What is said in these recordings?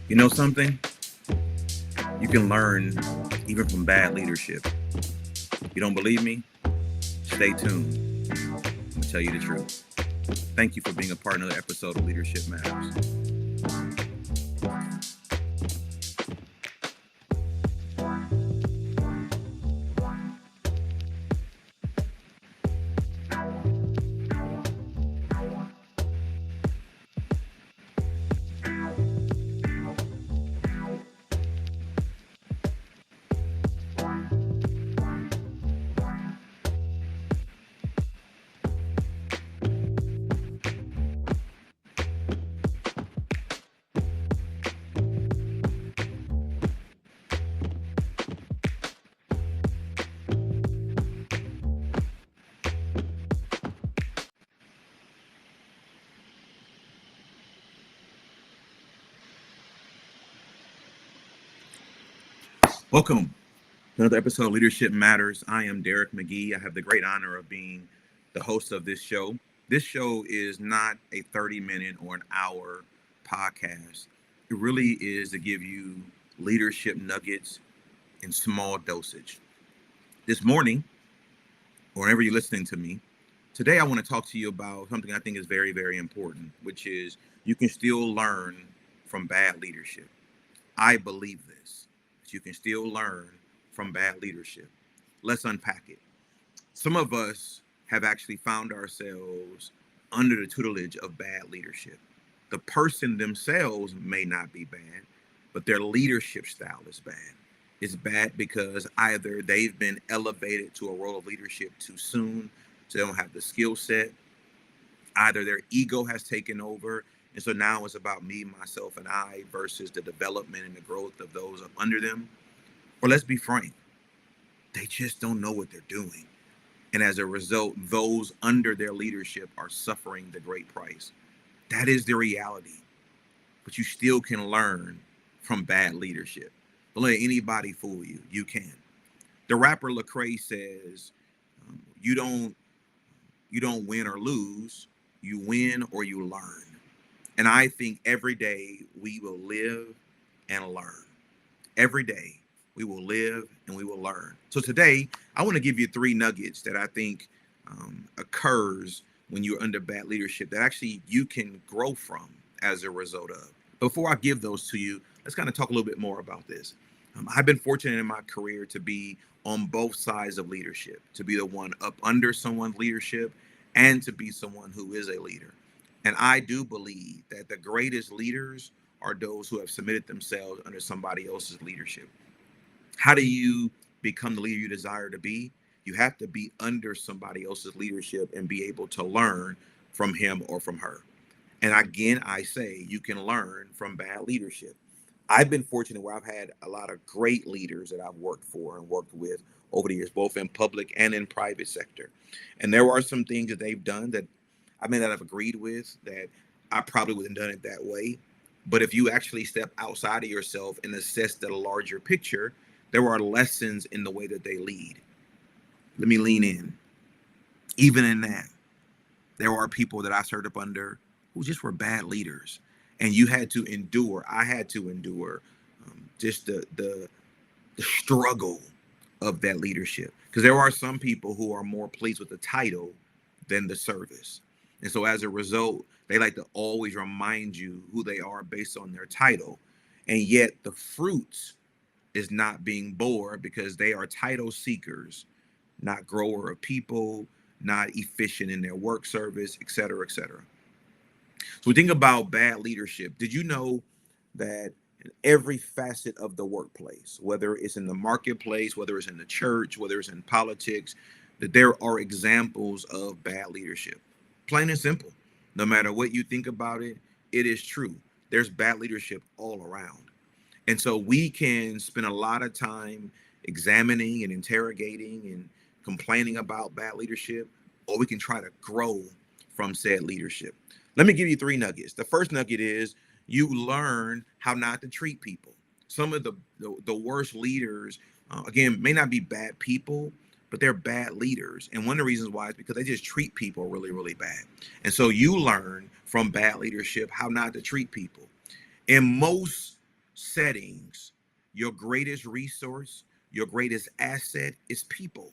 You know something? You can learn even from bad leadership. You don't believe me? Stay tuned. I'm going to tell you the truth. Thank you for being a part of another episode of Leadership Matters. Welcome to another episode of Leadership Matters. I am Darrick McGhee. I have the great honor of being the host of this show. This show is not a 30-minute or an hour podcast. It really is to give you leadership nuggets in small dosage. This morning, or whenever you're listening to me, today I want to talk to you about something I think is very, very important, which is you can still learn from bad leadership. I believe this. You can still learn from bad leadership. Let's unpack it. Some of us have actually found ourselves under the tutelage of bad leadership. The person themselves may not be bad, but their leadership style is bad. It's bad because either they've been elevated to a role of leadership too soon, so they don't have the skill set. Either their ego has taken over, and so now it's about me, myself, and I versus the development and the growth of those up under them. Or let's be frank, they just don't know what they're doing. And as a result, those under their leadership are suffering the great price. That is the reality. But you still can learn from bad leadership. Don't let anybody fool you. You can. The rapper Lecrae says, you don't win or lose. You win or you learn. And I think every day we will live and learn. Every day we will live and we will learn. So today, I want to give you 3 nuggets that I think occurs when you're under bad leadership that actually you can grow from as a result of. Before I give those to you, let's kind of talk a little bit more about this. I've been fortunate in my career to be on both sides of leadership, to be the one up under someone's leadership and to be someone who is a leader. And I do believe that the greatest leaders are those who have submitted themselves under somebody else's leadership. How do you become the leader you desire to be? You have to be under somebody else's leadership and be able to learn from him or from her. And again, I say you can learn from bad leadership. I've been fortunate where I've had a lot of great leaders that I've worked for and worked with over the years, both in public and in private sector. And there are some things that they've done that I may not have agreed with, that I probably wouldn't have done it that way. But if you actually step outside of yourself and assess the larger picture, there are lessons in the way that they lead. Let me lean in. Even in that, there are people that I served up under who just were bad leaders. And you had to endure, I had to endure just the struggle of that leadership. Because there are some people who are more pleased with the title than the service. And so as a result, they like to always remind you who they are based on their title. And yet the fruits is not being born because they are title seekers, not grower of people, not efficient in their work service, et cetera, et cetera. So we think about bad leadership. Did you know that in every facet of the workplace, whether it's in the marketplace, whether it's in the church, whether it's in politics, that there are examples of bad leadership. Plain and simple. No matter what you think about it, it is true. There's bad leadership all around. And so we can spend a lot of time examining and interrogating and complaining about bad leadership, or we can try to grow from said leadership. Let me give you three nuggets. The first nugget is you learn how not to treat people. Some of the worst leaders, again, may not be bad people, but they're bad leaders. And one of the reasons why is because they just treat people really, really bad. And so you learn from bad leadership how not to treat people. In most settings, your greatest resource, your greatest asset is people.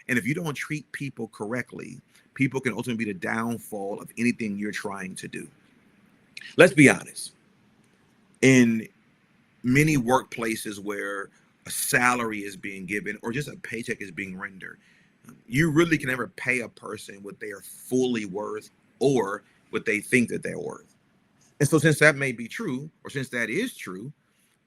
And if you don't treat people correctly, people can ultimately be the downfall of anything you're trying to do. Let's be honest. In many workplaces where a salary is being given or just a paycheck is being rendered, you really can never pay a person what they are fully worth or what they think that they're worth. And so since that may be true, or since that is true,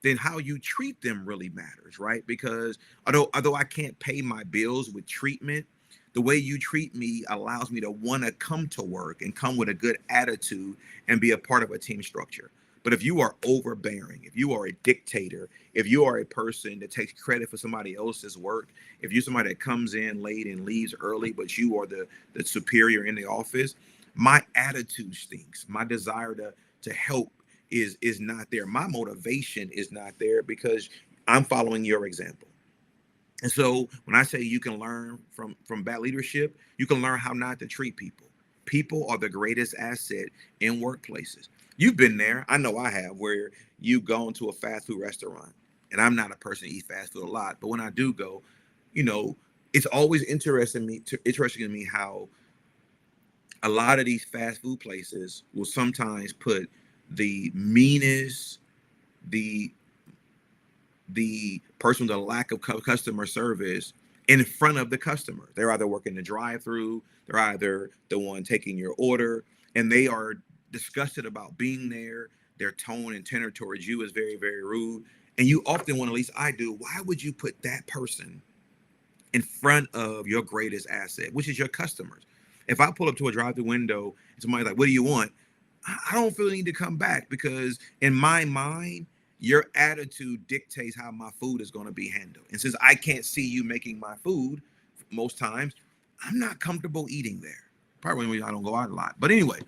then how you treat them really matters, right? Because although I can't pay my bills with treatment, the way you treat me allows me to want to come to work and come with a good attitude and be a part of a team structure. But if you are overbearing, if you are a dictator, if you are a person that takes credit for somebody else's work, if you're somebody that comes in late and leaves early, but you are the superior in the office, my attitude stinks. My desire to help is not there. My motivation is not there because I'm following your example. And so when I say you can learn from bad leadership, you can learn how not to treat people. People are the greatest asset in workplaces. You've been there. I know I have, where you've gone to a fast food restaurant. And I'm not a person to eat fast food a lot, but when I do go, you know, it's always interesting to me how a lot of these fast food places will sometimes put the meanest, the person with a lack of customer service in front of the customer. They're either working the drive-through, they're either the one taking your order, and they are disgusted about being there. Their tone and tenor towards you is very, very rude. And you often want, at least I do, why would you put that person in front of your greatest asset, which is your customers? If I pull up to a drive-through window and somebody's like, what do you want? I don't feel the need to come back because in my mind, your attitude dictates how my food is going to be handled. And since I can't see you making my food most times, I'm not comfortable eating there. Probably when I don't go out a lot. But anyway,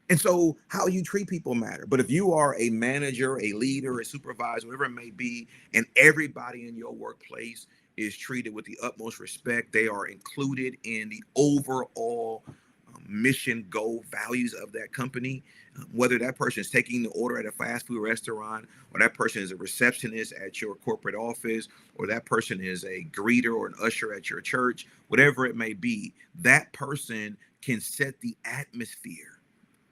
and so how you treat people matter. But if you are a manager, a leader, a supervisor, whatever it may be, and everybody in your workplace is treated with the utmost respect, they are included in the overall mission, goal, values of that company, whether that person is taking the order at a fast food restaurant, or that person is a receptionist at your corporate office, or that person is a greeter or an usher at your church, whatever it may be, that person can set the atmosphere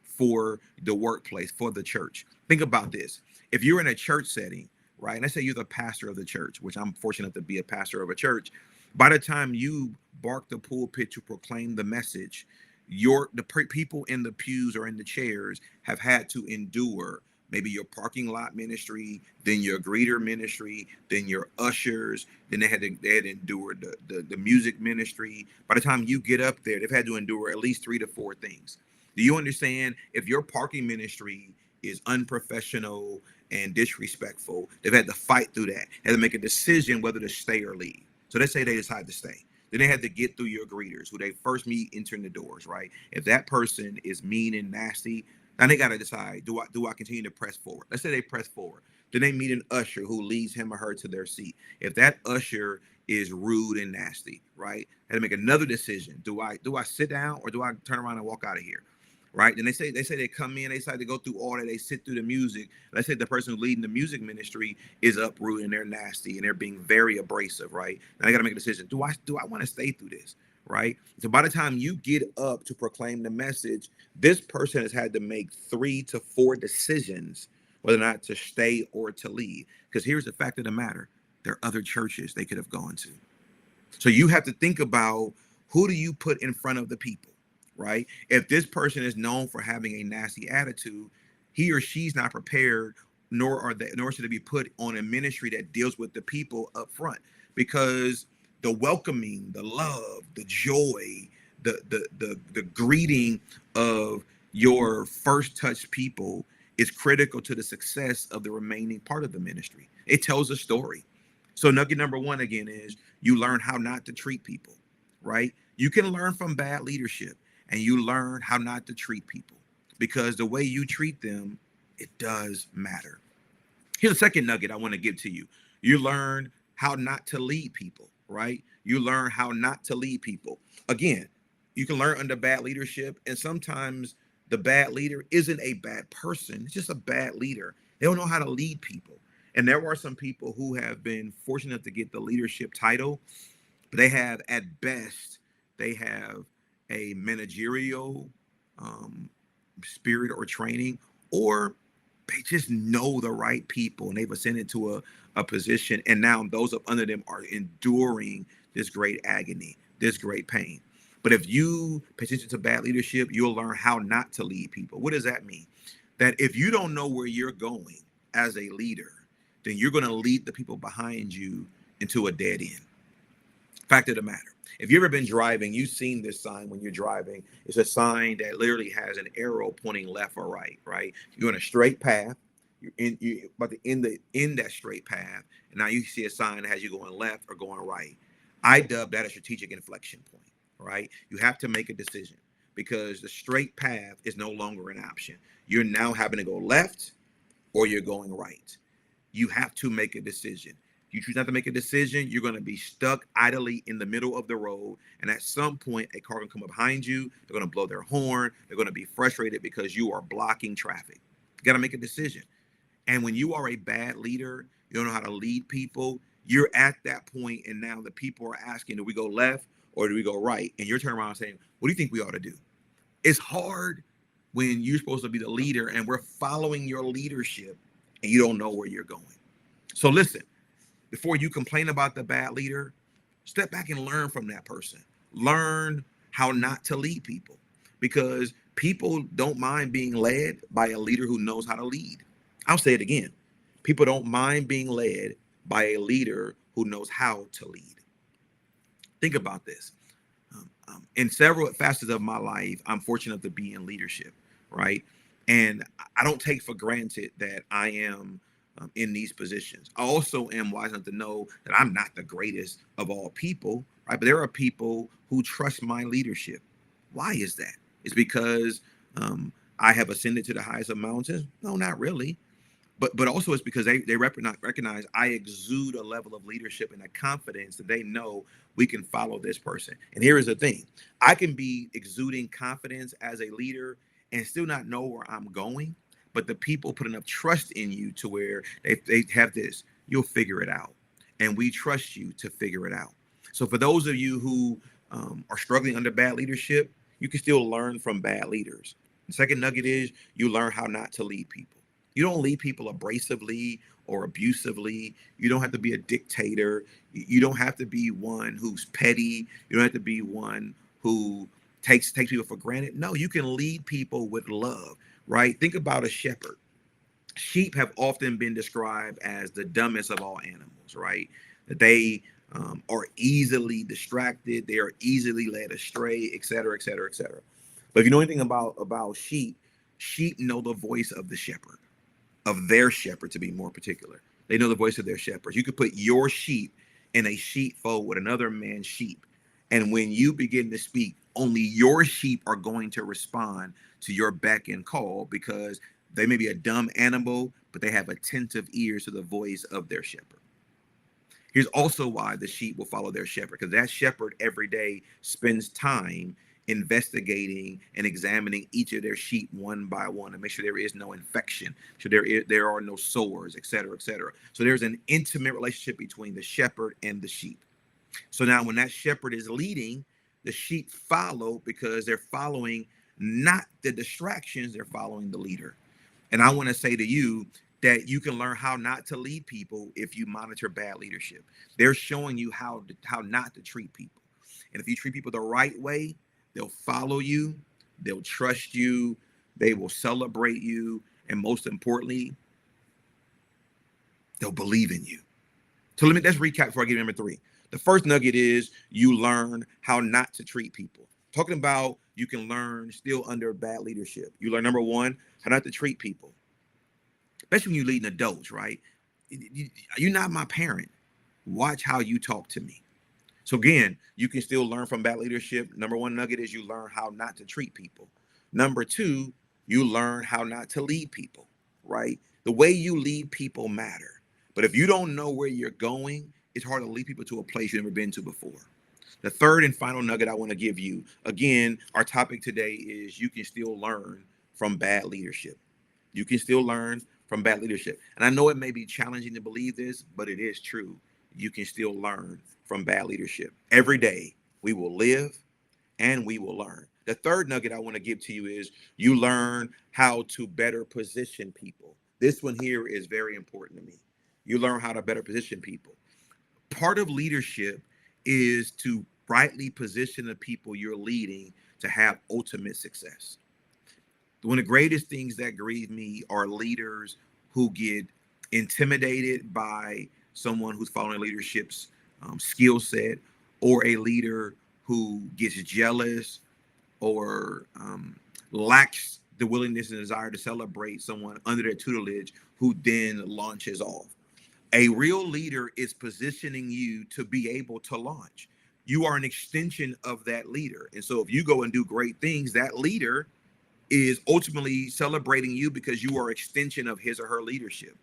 for the workplace, for the church. Think about this. If you're in a church setting, right, and let's say you're the pastor of the church, which I'm fortunate to be a pastor of a church, by the time you bark the pulpit to proclaim the message, people in the pews or in the chairs have had to endure maybe your parking lot ministry, then your greeter ministry, then your ushers, then they had endured the music ministry. By the time you get up there, they've had to endure at least 3 to 4 things. Do you understand? If your parking ministry is unprofessional and disrespectful, they've had to fight through that, had to make a decision whether to stay or leave. So let's say they decide to stay. Then they had to get through your greeters, who they first meet entering the doors, right? If that person is mean and nasty, now they got to decide, do I continue to press forward? Let's say they press forward. Then they meet an usher who leads him or her to their seat. If that usher is rude and nasty, right? They had to make another decision. Do I sit down or do I turn around and walk out of here? Right? And they come in, they decide to go through all that, they sit through the music. Let's say the person who's leading the music ministry is uprooted and they're nasty and they're being very abrasive, right? Now they got to make a decision. Do I want to stay through this? Right? So by the time you get up to proclaim the message, this person has had to make 3 to 4 decisions whether or not to stay or to leave. Because here's the fact of the matter: there are other churches they could have gone to. So you have to think about, who do you put in front of the people, right? If this person is known for having a nasty attitude, he or she's not prepared nor should they be put on a ministry that deals with the people up front, because the welcoming, the love, the joy, the greeting of your first touch people is critical to the success of the remaining part of the ministry. It tells a story. So nugget number one again is you learn how not to treat people, right? You can learn from bad leadership, and you learn how not to treat people, because the way you treat them, it does matter. Here's a second nugget I want to give to you. You learn how not to lead people, right? You learn how not to lead people. Again, you can learn under bad leadership, and sometimes the bad leader isn't a bad person, it's just a bad leader. They don't know how to lead people. And there are some people who have been fortunate to get the leadership title, but they have, at best, they have a managerial um, spirit or training, or they just know the right people and they've ascended to a position. And now those up under them are enduring this great agony, this great pain. But if you pay attention to bad leadership, you'll learn how not to lead people. What does that mean? That if you don't know where you're going as a leader, then you're going to lead the people behind you into a dead end. Fact of the matter, if you've ever been driving, you've seen this sign when you're driving. It's a sign that literally has an arrow pointing left or right, right? You're in a straight path. You're about to end that straight path. And now you see a sign that has you going left or going right. I dub that a strategic inflection point, right? You have to make a decision, because the straight path is no longer an option. You're now having to go left or you're going right. You have to make a decision. You choose not to make a decision, you're going to be stuck idly in the middle of the road. And at some point, a car can come up behind you. They're going to blow their horn. They're going to be frustrated because you are blocking traffic. You got to make a decision. And when you are a bad leader, you don't know how to lead people, you're at that point, and now the people are asking, do we go left or do we go right? And you're turning around saying, what do you think we ought to do? It's hard when you're supposed to be the leader and we're following your leadership and you don't know where you're going. So listen, before you complain about the bad leader, step back and learn from that person. Learn how not to lead people, because people don't mind being led by a leader who knows how to lead. I'll say it again. People don't mind being led by a leader who knows how to lead. Think about this. In several facets of my life, I'm fortunate to be in leadership, right? And I don't take for granted that I am in these positions. I also am wise enough to know that I'm not the greatest of all people, right? But there are people who trust my leadership. Why is that? It's because I have ascended to the highest of mountains? No, not really. But also it's because they recognize I exude a level of leadership and a confidence that they know we can follow this person. And here is the thing. I can be exuding confidence as a leader and still not know where I'm going, but the people put enough trust in you to where they have this, you'll figure it out. And we trust you to figure it out. So for those of you who are struggling under bad leadership, you can still learn from bad leaders. The second nugget is you learn how not to lead people. You don't lead people abrasively or abusively. You don't have to be a dictator. You don't have to be one who's petty. You don't have to be one who takes people for granted. No, you can lead people with love, right? Think about a shepherd. Sheep have often been described as the dumbest of all animals, right? That they are easily distracted. They are easily led astray, et cetera, et cetera, et cetera. But if you know anything about sheep, sheep know the voice of the shepherd, of their shepherd, to be more particular. They know the voice of their shepherds. You could put your sheep in a sheepfold with another man's sheep. And when you begin to speak, only your sheep are going to respond to your beck and call, because they may be a dumb animal, but they have attentive ears to the voice of their shepherd. Here's also why the sheep will follow their shepherd, because that shepherd every day spends time investigating and examining each of their sheep one by one to make sure there is no infection, so there are no sores, et cetera, et cetera. So there's an intimate relationship between the shepherd and the sheep. So now when that shepherd is leading, the sheep follow because they're following not the distractions, they're following the leader. And I want to say to you that you can learn how not to lead people if you monitor bad leadership. They're showing you how not to treat people. And if you treat people the right way, they'll follow you, they'll trust you, they will celebrate you, and most importantly, They'll believe in you. So let's recap before I get to number three. The first nugget is you learn how not to treat people. Talking about you can learn still under bad leadership. You learn number one, how not to treat people, especially when you're leading adults, right? You're not my parent. Watch how you talk to me. So again, you can still learn from bad leadership. Number one nugget is you learn how not to treat people. Number two, you learn how not to lead people, right? The way you lead people matter. But if you don't know where you're going, it's hard to lead people to a place you've never been to before. The third and final nugget I want to give you, again, our topic today is you can still learn from bad leadership. You can still learn from bad leadership. And I know it may be challenging to believe this, but it is true. You can still learn from bad leadership. Every day we will live and we will learn. The third nugget I want to give to you is you learn how to better position people. This one here is very important to me. You learn how to better position people. Part of leadership is to rightly position the people you're leading to have ultimate success. One of the greatest things that grieve me are leaders who get intimidated by someone who's following leadership's skill set, or a leader who gets jealous or lacks the willingness and desire to celebrate someone under their tutelage who then launches off. A real leader is positioning you to be able to launch. You are an extension of that leader. And so if you go and do great things, that leader is ultimately celebrating you because you are an extension of his or her leadership.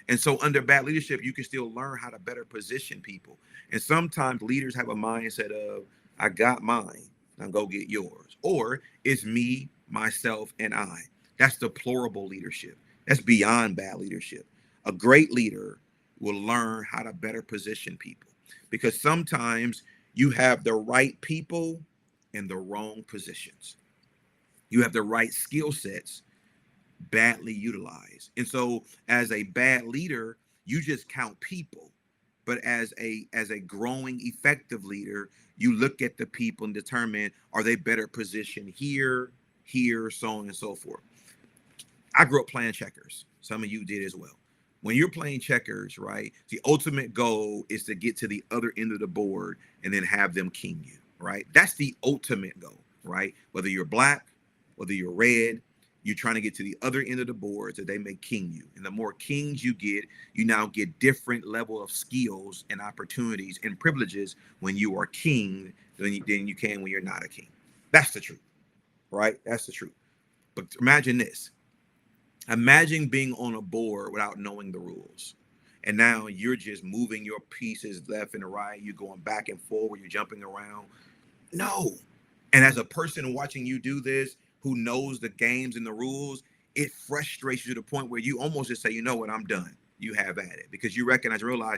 And so under bad leadership, you can still learn how to better position people. And sometimes leaders have a mindset of, I got mine, now go get yours. Or it's me, myself, and I. That's deplorable leadership. That's beyond bad leadership. A great leader will learn how to better position people, because sometimes you have the right people in the wrong positions. You have the right skill sets badly utilized. And so as a bad leader, you just count people. But as a growing effective leader, you look at the people and determine, are they better positioned here, here, so on and so forth. I grew up playing checkers. Some of you did as well. When you're playing checkers, right, the ultimate goal is to get to the other end of the board and then have them king you, right? That's the ultimate goal, right? Whether you're black, whether you're red, you're trying to get to the other end of the board so they may king you. And the more kings you get, you now get different level of skills and opportunities and privileges when you are king than you can when you're not a king. That's the truth, right? That's the truth. But imagine this. Imagine being on a board without knowing the rules. And now you're just moving your pieces left and right. You're going back and forward. You're jumping around. No. And as a person watching you do this, who knows the games and the rules, it frustrates you to the point where you almost just say, you know what, I'm done. You have at it. Because you recognize, realize,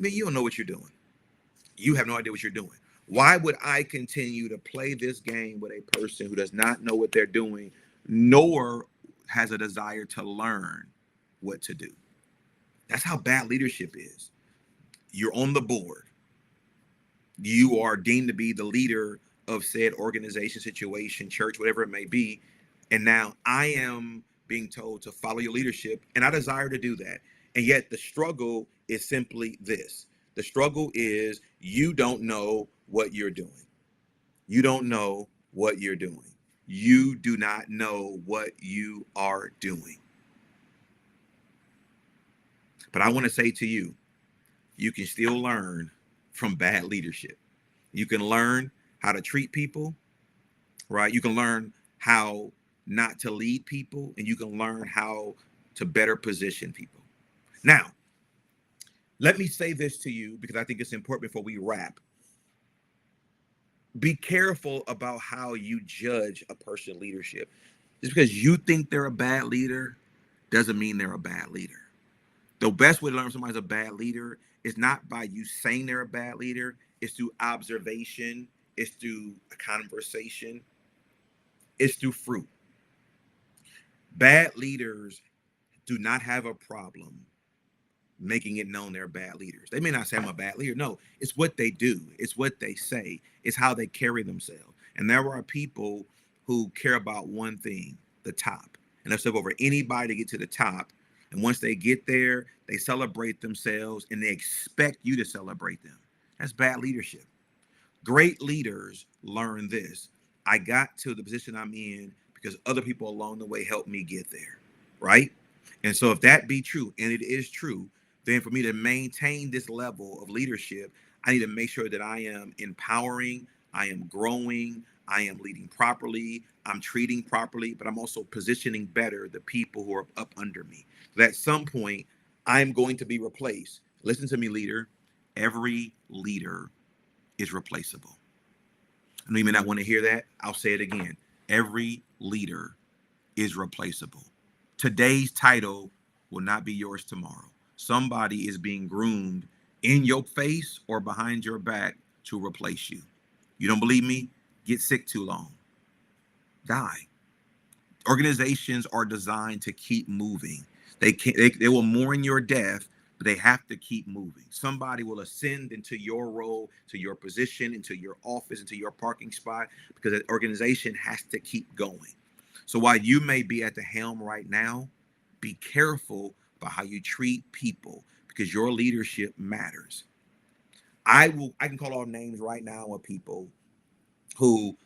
man, you don't know what you're doing. You have no idea what you're doing. Why would I continue to play this game with a person who does not know what they're doing, nor has a desire to learn what to do? That's how bad leadership is. You're on the board. You are deemed to be the leader of said organization, situation, church, whatever it may be. And now I am being told to follow your leadership, and I desire to do that. And yet the struggle is simply this. The struggle is you don't know what you're doing. You don't know what you're doing. You do not know what you are doing. But I want to say to you, you can still learn from bad leadership. You can learn how to treat people, right? You can learn how not to lead people, and you can learn how to better position people. Now, let me say this to you because I think it's important before we wrap. Be careful about how you judge a person's leadership. Just because you think they're a bad leader doesn't mean they're a bad leader. The best way to learn somebody's a bad leader is not by you saying they're a bad leader. It's through observation. It's through a conversation. It's through fruit. Bad leaders do not have a problem making it known they're bad leaders. They may not say I'm a bad leader. No, it's what they do. It's what they say. It's how they carry themselves. And there are people who care about one thing, the top. And they'll step over anybody to get to the top, And once they get there, they celebrate themselves and they expect you to celebrate them. That's bad leadership. Great leaders learn this. I got to the position I'm in because other people along the way helped me get there, right? And so if that be true, and it is true, then for me to maintain this level of leadership, I need to make sure that I am empowering, I am growing, I am leading properly, I'm treating properly, but I'm also positioning better the people who are up under me. So at some point, I'm going to be replaced. Listen to me, leader. Every leader is replaceable. I know you may not want to hear that. I'll say it again. Every leader is replaceable. Today's title will not be yours tomorrow. Somebody is being groomed in your face or behind your back to replace you. You don't believe me? Get sick too long. Die. Organizations are designed to keep moving. They will mourn your death, but they have to keep moving. Somebody will ascend into your role, to your position, into your office, into your parking spot, because the organization has to keep going. So while you may be at the helm right now, be careful about how you treat people because your leadership matters. I can call out names right now of people who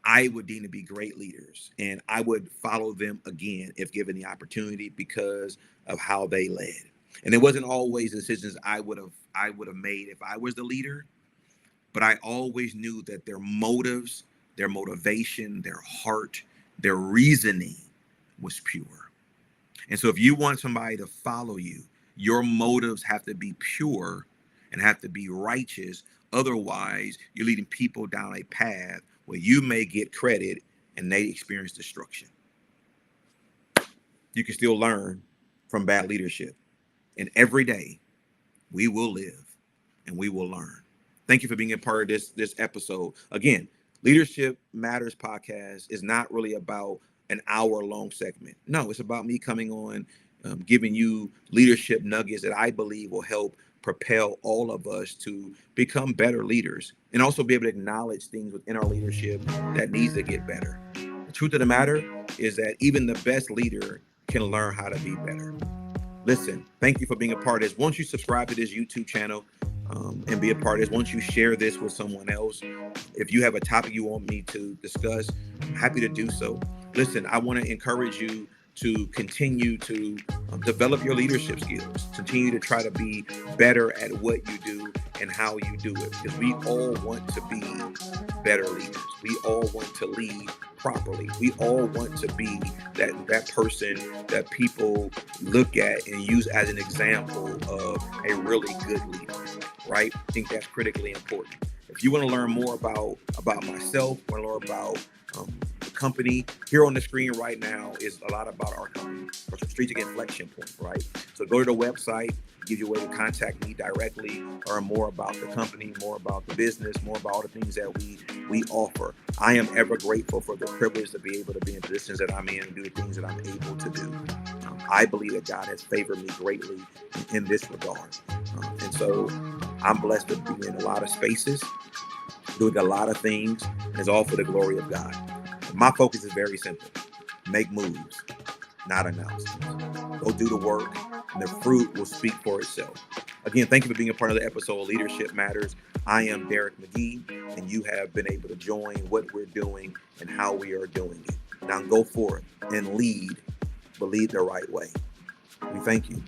I would deem to be great leaders, and I would follow them again if given the opportunity because of how they led. And it wasn't always decisions I would have made if I was the leader, but I always knew that their motives, their motivation, their heart, their reasoning was pure. And so if you want somebody to follow you, your motives have to be pure and have to be righteous. Otherwise, you're leading people down a path where you may get credit and they experience destruction. You can still learn from bad leadership. And every day we will live and we will learn. Thank you for being a part of this episode. Again, Leadership Matters podcast is not really about an hour-long segment. No, it's about me coming on, giving you leadership nuggets that I believe will help propel all of us to become better leaders and also be able to acknowledge things within our leadership that needs to get better. The truth of the matter is that even the best leader can learn how to be better. Listen, thank you for being a part of this. Once you subscribe to this YouTube channel and be a part of this, once you share this with someone else, if you have a topic you want me to discuss, I'm happy to do so. Listen, I want to encourage you to continue to develop your leadership skills, continue to try to be better at what you do and how you do it, because we all want to be better leaders. We all want to lead properly. We all want to be that person that people look at and use as an example of a really good leader, right? I think that's critically important. If you want to learn more about myself, want to learn about the company, here on the screen right now is a lot about our company, our strategic inflection point, right? So go to the website, give you a way to contact me directly, learn more about the company, more about the business, more about all the things that we offer. I am ever grateful for the privilege to be able to be in positions that I'm in and do the things that I'm able to do. I believe that God has favored me greatly in this regard. And so I'm blessed to be in a lot of spaces, doing a lot of things, and it's all for the glory of God. My focus is very simple. Make moves, not announcements. Go do the work, and the fruit will speak for itself. Again, thank you for being a part of the episode of Leadership Matters. I am Darrick McGhee, and you have been able to join what we're doing and how we are doing it. Now go forth and lead, but lead the right way. We thank you.